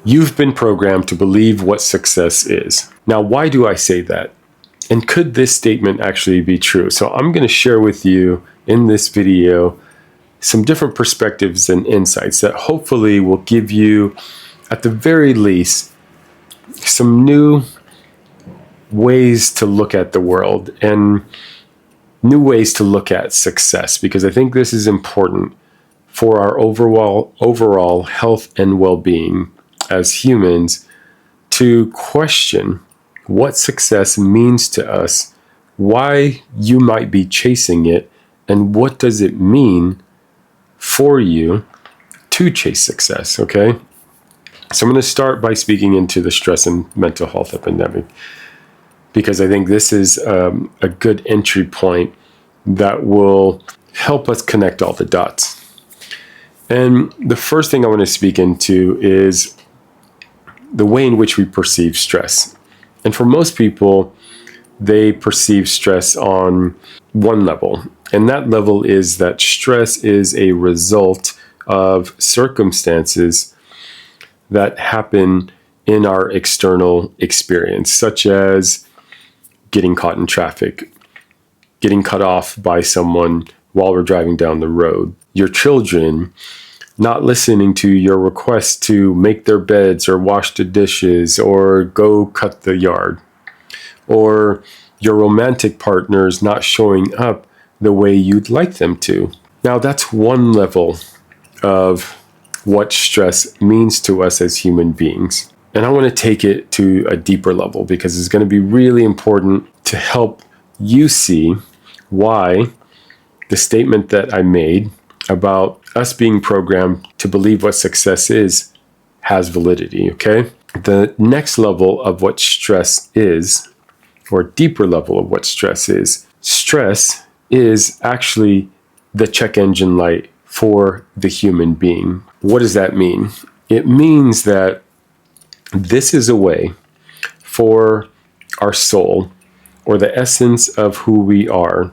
You've been programmed to believe what success is. Now, why do I say that? And could this statement actually be true? So I'm going to share with you in this video some different perspectives and insights that hopefully will give you, at the very least, some new ways to look at the world and new ways to look at success, because I think this is important for our overall health and well-being as humans, to question what success means to us, why you might be chasing it, and what does it mean for you to chase success, okay? So I'm going to start by speaking into the stress and mental health epidemic, because I think this is a good entry point that will help us connect all the dots. And the first thing I want to speak into is the way in which we perceive stress. And for most people, they perceive stress on one level. And that level is that stress is a result of circumstances that happen in our external experience, such as getting caught in traffic, getting cut off by someone while we're driving down the road, your children not listening to your request to make their beds or wash the dishes or go cut the yard, or your romantic partners not showing up the way you'd like them to. Now, that's one level of what stress means to us as human beings. And I want to take it to a deeper level, because it's going to be really important to help you see why the statement that I made about us being programmed to believe what success is has validity, okay? The next level of what stress is, or deeper level of what stress is actually the check engine light for the human being. What does that mean? It means that this is a way for our soul, or the essence of who we are,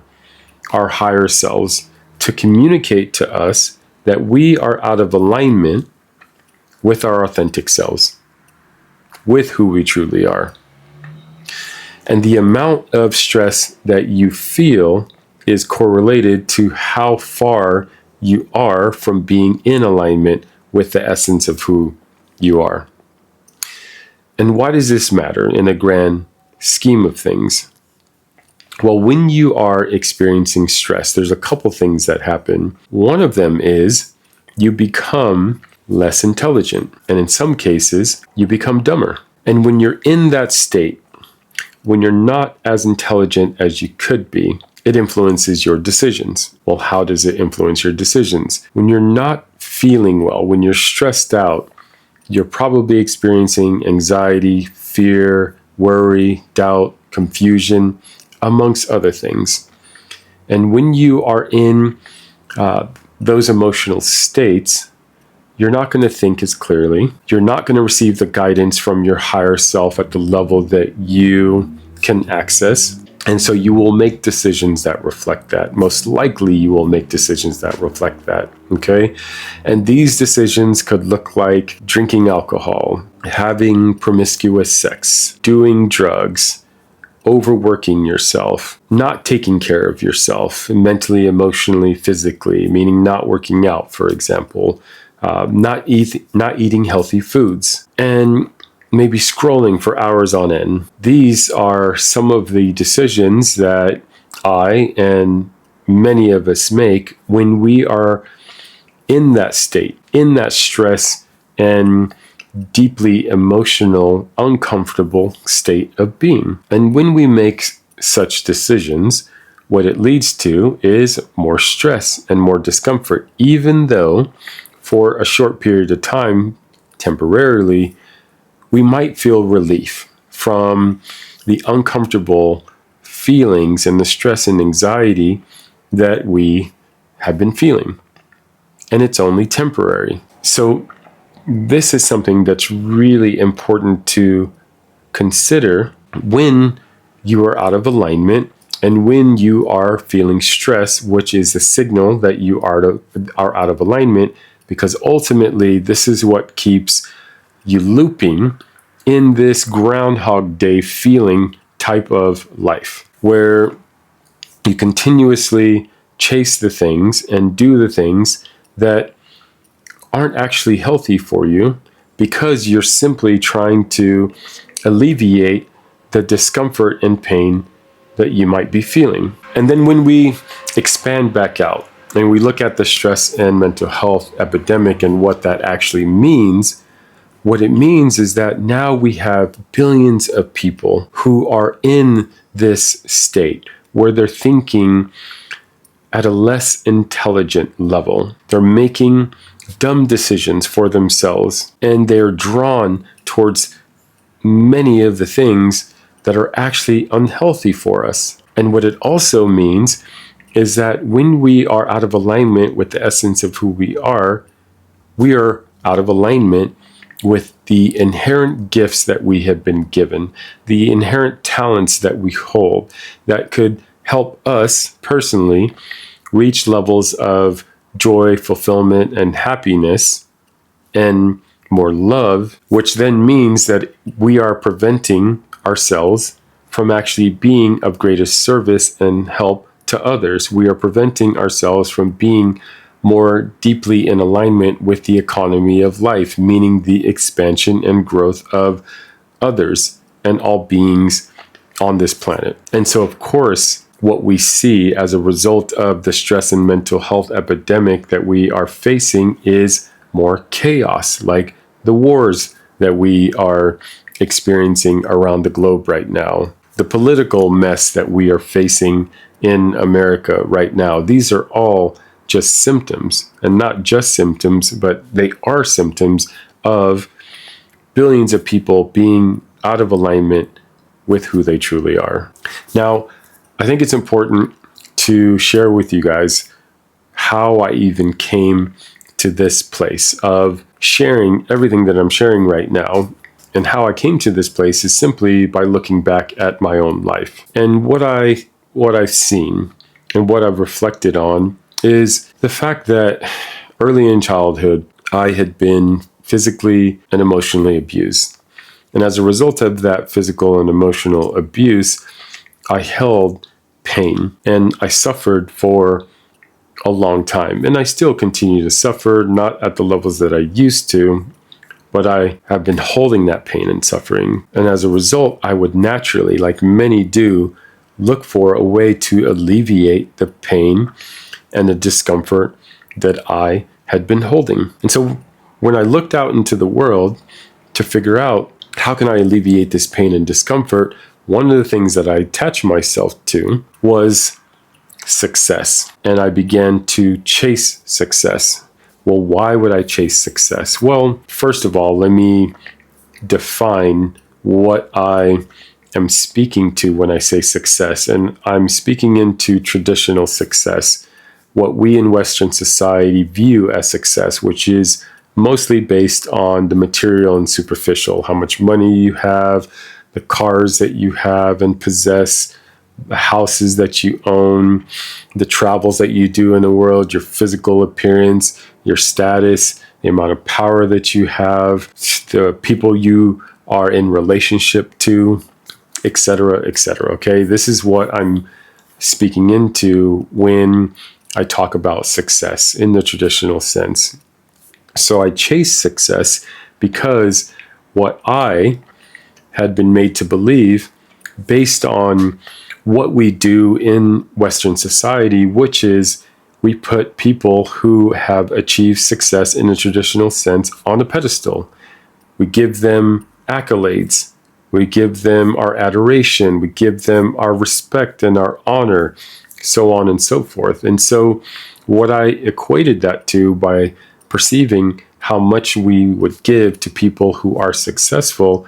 our higher selves, to communicate to us that we are out of alignment with our authentic selves, with who we truly are. And the amount of stress that you feel is correlated to how far you are from being in alignment with the essence of who you are. And why does this matter in a grand scheme of things? Well, when you are experiencing stress, there's a couple things that happen. One of them is you become less intelligent, and in some cases, you become dumber. And when you're in that state, when you're not as intelligent as you could be, it influences your decisions. Well, how does it influence your decisions? When you're not feeling well, when you're stressed out, you're probably experiencing anxiety, fear, worry, doubt, confusion, amongst other things. And when you are in those emotional states, you're not going to think as clearly. You're not going to receive the guidance from your higher self at the level that you can access. And so you will make decisions that reflect that. Most likely you will make decisions that reflect that, okay? And these decisions could look like drinking alcohol, having promiscuous sex, doing drugs, overworking yourself, not taking care of yourself mentally, emotionally, physically, meaning not working out, for example, not eating healthy foods, and maybe scrolling for hours on end. These are some of the decisions that I and many of us make when we are in that state, in that stress and deeply emotional, uncomfortable state of being. And when we make such decisions, what it leads to is more stress and more discomfort, even though for a short period of time, temporarily, we might feel relief from the uncomfortable feelings and the stress and anxiety that we have been feeling. And it's only temporary. So this is something that's really important to consider when you are out of alignment and when you are feeling stress, which is a signal that you are out of alignment, because ultimately this is what keeps you looping in this Groundhog Day feeling type of life, where you continuously chase the things and do the things that aren't actually healthy for you, because you're simply trying to alleviate the discomfort and pain that you might be feeling. And then when we expand back out and we look at the stress and mental health epidemic and what that actually means, what it means is that now we have billions of people who are in this state where they're thinking at a less intelligent level. They're making dumb decisions for themselves, and they're drawn towards many of the things that are actually unhealthy for us. And what it also means is that when we are out of alignment with the essence of who we are out of alignment with the inherent gifts that we have been given, the inherent talents that we hold that could help us personally reach levels of joy, fulfillment, and happiness, and more love, which then means that we are preventing ourselves from actually being of greatest service and help to others. We are preventing ourselves from being more deeply in alignment with the economy of life, meaning the expansion and growth of others and all beings on this planet. And so, of course, what we see as a result of the stress and mental health epidemic that we are facing is more chaos, like the wars that we are experiencing around the globe right now, the political mess that we are facing in America right now. These are all just symptoms, and not just symptoms, but they are symptoms of billions of people being out of alignment with who they truly are. Now, I think it's important to share with you guys how I even came to this place of sharing everything that I'm sharing right now. And how I came to this place is simply by looking back at my own life. And what I've seen and what I've reflected on is the fact that early in childhood, I had been physically and emotionally abused. And as a result of that physical and emotional abuse, I held pain and I suffered for a long time. And I still continue to suffer, not at the levels that I used to, but I have been holding that pain and suffering. And as a result, I would naturally, like many do, look for a way to alleviate the pain and the discomfort that I had been holding. And so when I looked out into the world to figure out how can I alleviate this pain and discomfort, one of the things that I attached myself to was success. And I began to chase success. Well, why would I chase success? Well, first of all, let me define what I am speaking to when I say success. And I'm speaking into traditional success, what we in Western society view as success, which is mostly based on the material and superficial, how much money you have, the cars that you have and possess, the houses that you own, the travels that you do in the world, your physical appearance, your status, the amount of power that you have, the people you are in relationship to, etc., etc. Okay, this is what I'm speaking into when I talk about success in the traditional sense. So I chase success because what I had been made to believe based on what we do in Western society, which is we put people who have achieved success in a traditional sense on a pedestal. We give them accolades. We give them our adoration. We give them our respect and our honor, so on and so forth. And so what I equated that to by perceiving how much we would give to people who are successful,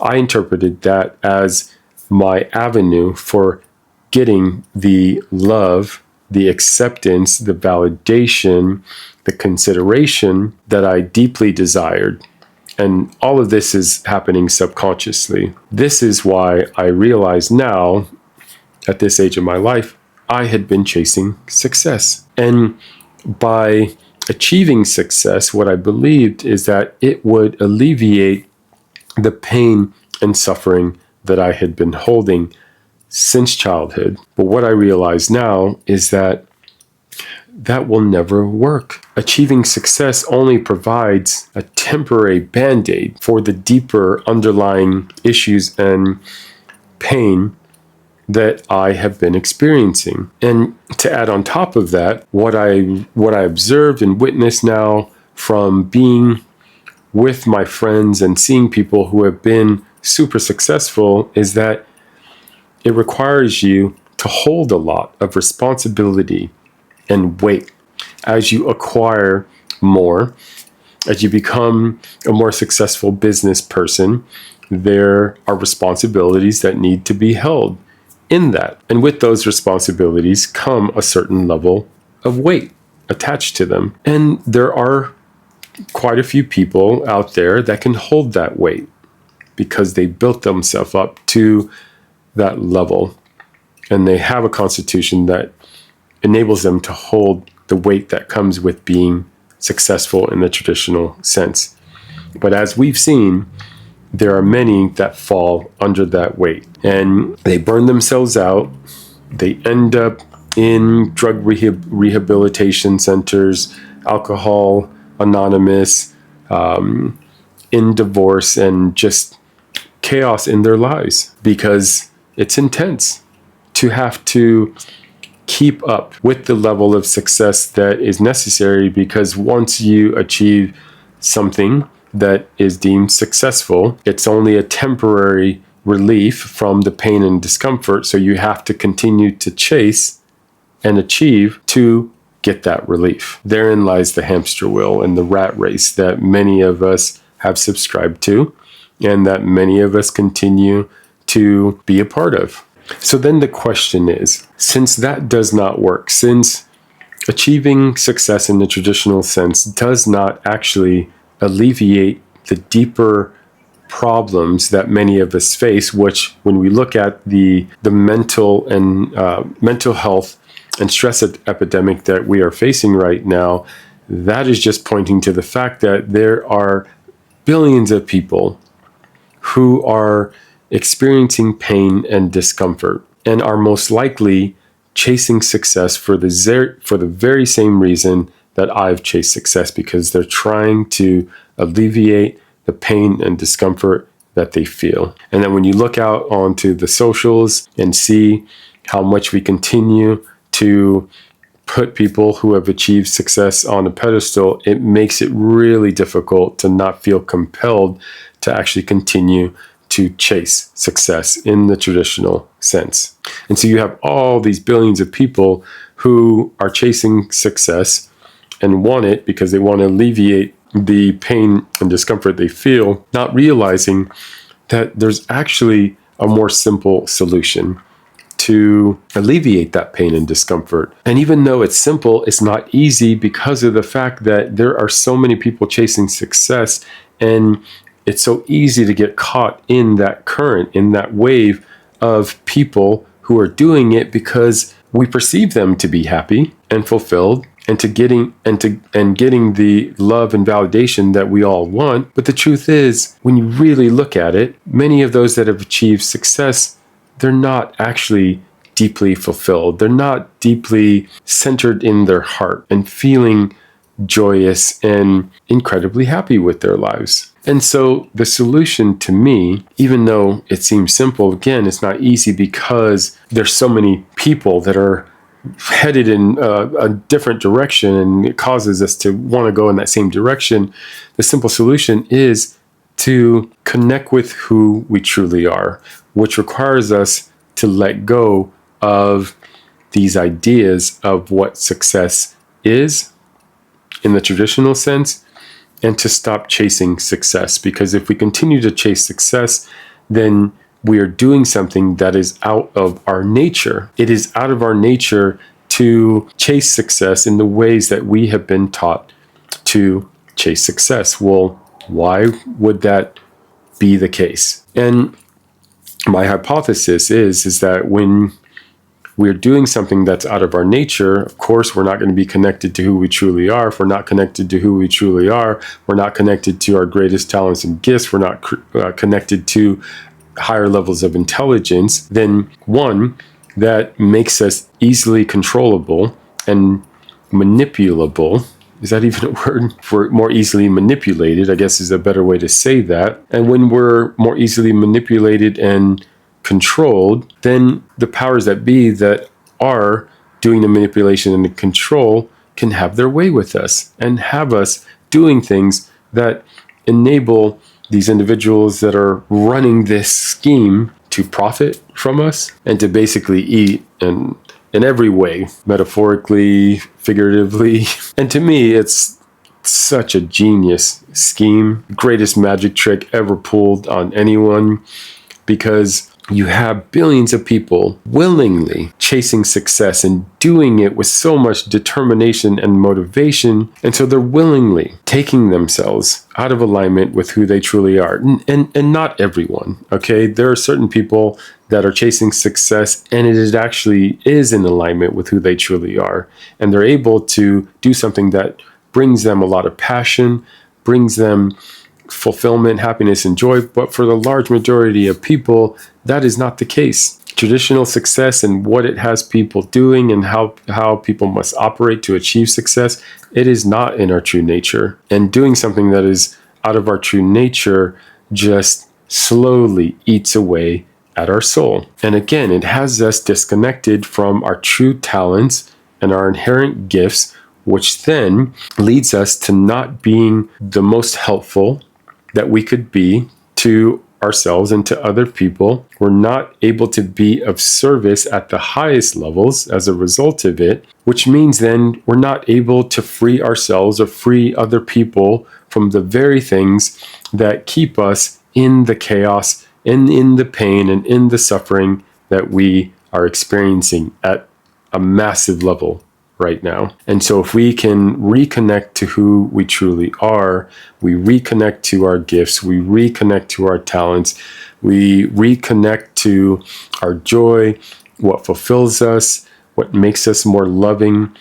I interpreted that as my avenue for getting the love, the acceptance, the validation, the consideration that I deeply desired. And all of this is happening subconsciously. This is why I realize now, at this age of my life, I had been chasing success. And by achieving success, what I believed is that it would alleviate the pain and suffering that I had been holding since childhood. But what I realize now is that that will never work. Achieving success only provides a temporary band-aid for the deeper underlying issues and pain that I have been experiencing. And to add on top of that, what I observed and witnessed now from being with my friends and seeing people who have been super successful is that it requires you to hold a lot of responsibility and weight as you acquire more, as you become a more successful business person. There are responsibilities that need to be held in that. And with those responsibilities come a certain level of weight attached to them. And there are quite a few people out there that can hold that weight because they built themselves up to that level. And they have a constitution that enables them to hold the weight that comes with being successful in the traditional sense. But as we've seen, there are many that fall under that weight and they burn themselves out. They end up in drug rehabilitation centers, Alcohol Anonymous, in divorce, and just chaos in their lives because it's intense to have to keep up with the level of success that is necessary, because once you achieve something that is deemed successful, it's only a temporary relief from the pain and discomfort. So you have to continue to chase and achieve to get that relief. Therein lies the hamster wheel and the rat race that many of us have subscribed to and that many of us continue to be a part of. So then the question is, since that does not work, since achieving success in the traditional sense does not actually alleviate the deeper problems that many of us face, which when we look at the mental and mental health and stress epidemic that we are facing right now, that is just pointing to the fact that there are billions of people who are experiencing pain and discomfort and are most likely chasing success for the very same reason that I've chased success, because they're trying to alleviate the pain and discomfort that they feel. And then when you look out onto the socials and see how much we continue to put people who have achieved success on a pedestal, it makes it really difficult to not feel compelled to actually continue to chase success in the traditional sense. And so you have all these billions of people who are chasing success and want it because they want to alleviate the pain and discomfort they feel, not realizing that there's actually a more simple solution to alleviate that pain and discomfort. And even though it's simple, it's not easy because of the fact that there are so many people chasing success, and it's so easy to get caught in that current, in that wave of people who are doing it because we perceive them to be happy and fulfilled and getting the love and validation that we all want. But the truth is, when you really look at it, many of those that have achieved success, they're not actually deeply fulfilled. They're not deeply centered in their heart and feeling joyous and incredibly happy with their lives. And so the solution to me, even though it seems simple, again, it's not easy because there's so many people that are headed in a different direction, and it causes us to want to go in that same direction. The simple solution is to connect with who we truly are, which requires us to let go of these ideas of what success is in the traditional sense, and to stop chasing success. Because if we continue to chase success, then we are doing something that is out of our nature. It is out of our nature to chase success in the ways that we have been taught to chase success. Well, why would that be the case? And my hypothesis is that when we're doing something that's out of our nature, of course, we're not going to be connected to who we truly are. If we're not connected to who we truly are, we're not connected to our greatest talents and gifts, we're not connected to higher levels of intelligence, then one, that makes us easily controllable and manipulable. Is that even a word? For more easily manipulated, I guess is a better way to say that. And when we're more easily manipulated and controlled, then the powers that be that are doing the manipulation and the control can have their way with us and have us doing things that enable these individuals that are running this scheme to profit from us and to basically eat and in every way, metaphorically, figuratively. And to me, it's such a genius scheme, greatest magic trick ever pulled on anyone, because you have billions of people willingly chasing success and doing it with so much determination and motivation. And so they're willingly taking themselves out of alignment with who they truly are. And not everyone, okay? There are certain people that are chasing success and it actually is in alignment with who they truly are. And they're able to do something that brings them a lot of passion, brings them fulfillment, happiness, and joy. But for the large majority of people, that is not the case. Traditional success and what it has people doing and how people must operate to achieve success, it is not in our true nature. And doing something that is out of our true nature just slowly eats away at our soul. And again, it has us disconnected from our true talents and our inherent gifts, which then leads us to not being the most helpful that we could be to ourselves and to other people. We're not able to be of service at the highest levels as a result of it, which means then we're not able to free ourselves or free other people from the very things that keep us in the chaos and in the pain and in the suffering that we are experiencing at a massive level right now. And so if we can reconnect to who we truly are, we reconnect to our gifts, we reconnect to our talents, we reconnect to our joy, what fulfills us, what makes us more loving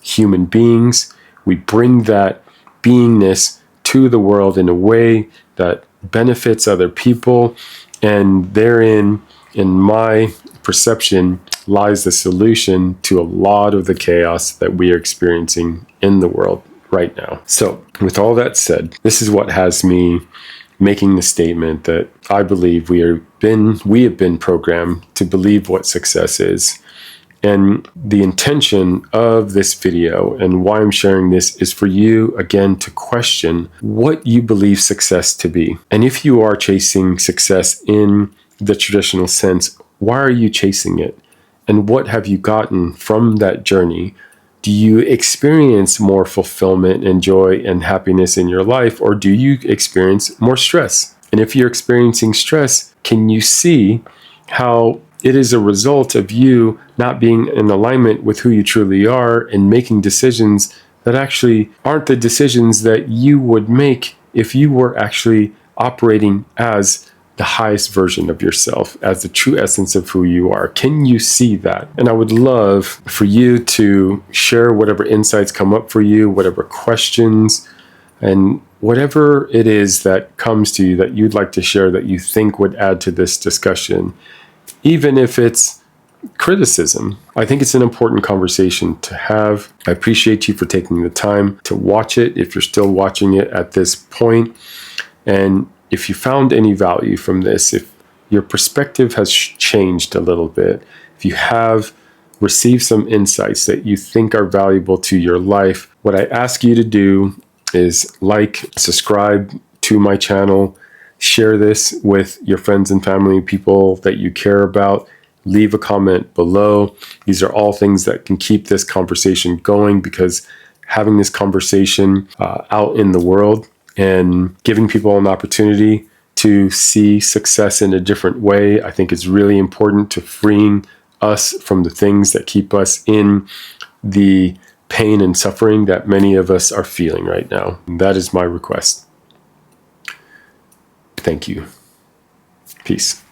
human beings, we bring that beingness to the world in a way that benefits other people. And therein, in my perception, lies the solution to a lot of the chaos that we are experiencing in the world right now. So, with all that said, this is what has me making the statement that I believe we have been programmed to believe what success is. And the intention of this video and why I'm sharing this is for you, again, to question what you believe success to be. And if you are chasing success in the traditional sense, why are you chasing it? And what have you gotten from that journey? Do you experience more fulfillment and joy and happiness in your life, or do you experience more stress? And if you're experiencing stress, can you see how it is a result of you not being in alignment with who you truly are and making decisions that actually aren't the decisions that you would make if you were actually operating as the highest version of yourself, as the true essence of who you are? Can you see that? And I would love for you to share whatever insights come up for you, whatever questions, and whatever it is that comes to you that you'd like to share that you think would add to this discussion, even if it's criticism. I think it's an important conversation to have. I appreciate you for taking the time to watch it, if you're still watching it at this point. And if you found any value from this, if your perspective has changed a little bit, if you have received some insights that you think are valuable to your life, what I ask you to do is like, subscribe to my channel, share this with your friends and family, people that you care about, leave a comment below. These are all things that can keep this conversation going, because having this conversation out in the world and giving people an opportunity to see success in a different way, I think is really important to freeing us from the things that keep us in the pain and suffering that many of us are feeling right now. And that is my request. Thank you. Peace.